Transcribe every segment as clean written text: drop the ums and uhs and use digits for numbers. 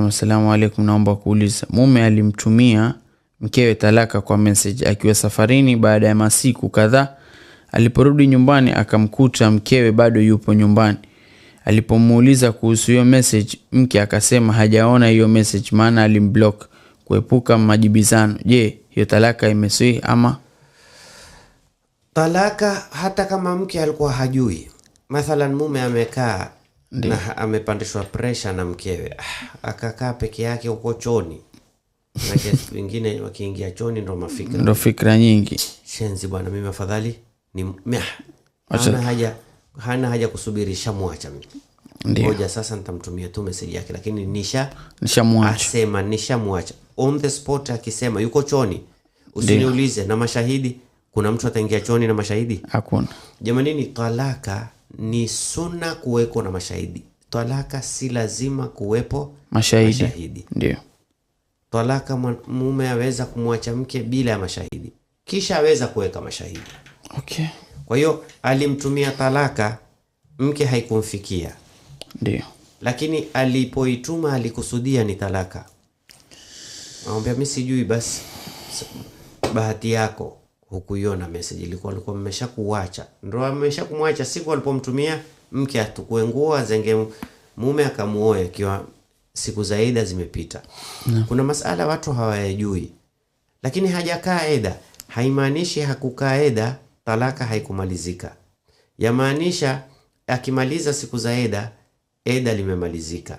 Assalamu alaikum, naomba kuuliza. Mume alimtumia mkewe talaka kwa message akiwa safarini. Baada ya masiku kadhaa aliporudi nyumbani akamkuta mkewe bado yupo nyumbani. Alipomuuliza kuhusu hiyo message, mke akasema hajaona hiyo message maana alimblock kuepuka majibizano. Je, hiyo talaka imeswi ama? Talaka hata kama mke alikuwa hajui. Mathalan mume amekaa na amepandishwa pressure na mkewe. Akakaa peke yake huko chooni. Na kesi wengine wakiingia chooni ndo fikra nyingi. Shenzi bwana, mimi afadhali ni hana haja kusubiri, shamwacha mimi. Ngoja sasa nitamtumia tu message yake, lakini nishamwacha. Asema nishamwacha. On the spot akisema yuko chooni. Usiniulize na mashahidi. Kuna mtu ataingia chooni na mashahidi? Hakuna. Jamanini, talaka ni sunna kuweko na mashahidi. Talaka si lazima kuwepo mashahidi. Ndio. Talaka mume aweza kumwacha mke bila ya mashahidi, kisha aweza kuweka mashahidi. Okay. Kwa hiyo alimtumia talaka, mke haikumfikia. Ndio. Lakini alipoituma alikusudia ni talaka. Naomba mimi sijui, basi bahati yako hukuiona message, alikuwa mmeshakuacha. Ndio ameshakumwacha siku alipomtumia mke atukue nguo azenge mume akamuoe akiwa siku zaida zimepita. Kuna masala watu hawayajui. Lakini hajakaa eda haimaanishi hakukaa eda talaka haikumalizika. Yamaanisha akimaliza siku za eda limemalizika.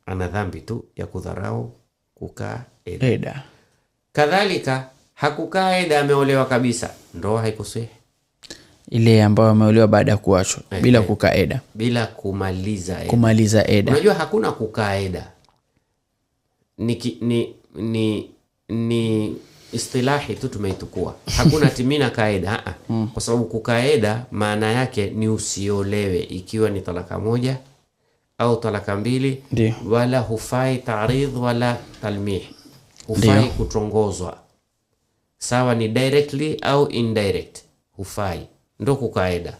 Ana dhambi tu ya kudharau kukaa eda. Kadhalika hakukaa eda ameolewa kabisa, ndoa haikuswi. Ile ambayo ameolewa baada ya kuachwa bila kukaa eda, bila kumaliza eda. Unajua hakuna kukaa eda. Ni istilahi tu tumeitukua. Hakuna timina kaida. Kwa sababu kukaa eda maana yake ni usiolewe, ikiwa ni talaka moja au talaka mbili. Wala hufai ta'ridh wala talmih. Hufai kutongozwa. Sawa ni directly au indirect. Hufai. Ndo kukaa eda.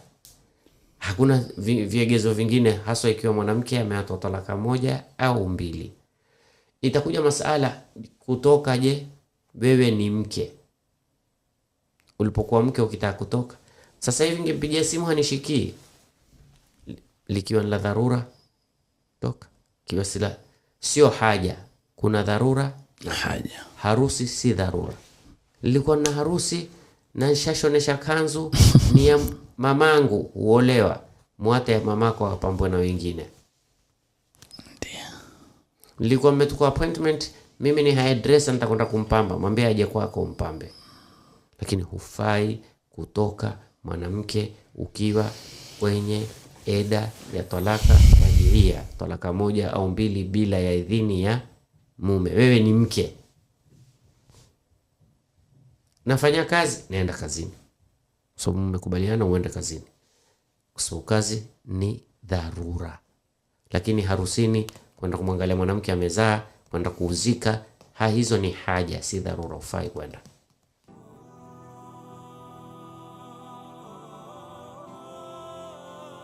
Hakuna viegezo vingine, haswa ikiwa mwanamke ameatoa talaka moja au mbili. Itakuja masala kutoka. Je, wewe ni mke? Ulipokuwa mke ukitaka kutoka, sasa hivi ningepigia simu hanishikii. Likiwa ni la dharura toka. Kiwa sio haja, kuna dharura na haja. Harusi si dharura. Nilikuwa na harusi na nishashonesha kanzu ni ya mamangu, uolewa. Mwate ya mamako apambwe na wengine. Nilikuwa mmetuko appointment, mimi ni hairdresser nitakwenda kumpamba, mwambie aje kwako umpambe. Lakini hufai kutoka mwanamke ukiwa kwenye eda ya talaka rajiia, talaka moja au mbili, bila ya idhini ya mume. Wewe ni mke. Nafanya kazi, naenda kazini. So mmekubaliana uende kazini. So kazi ni dharura. Lakini harusini kwenda kumwangalia mwanamke amezaa, kwenda kuuzika, hizo ni haja, si dharura, ufai kwenda.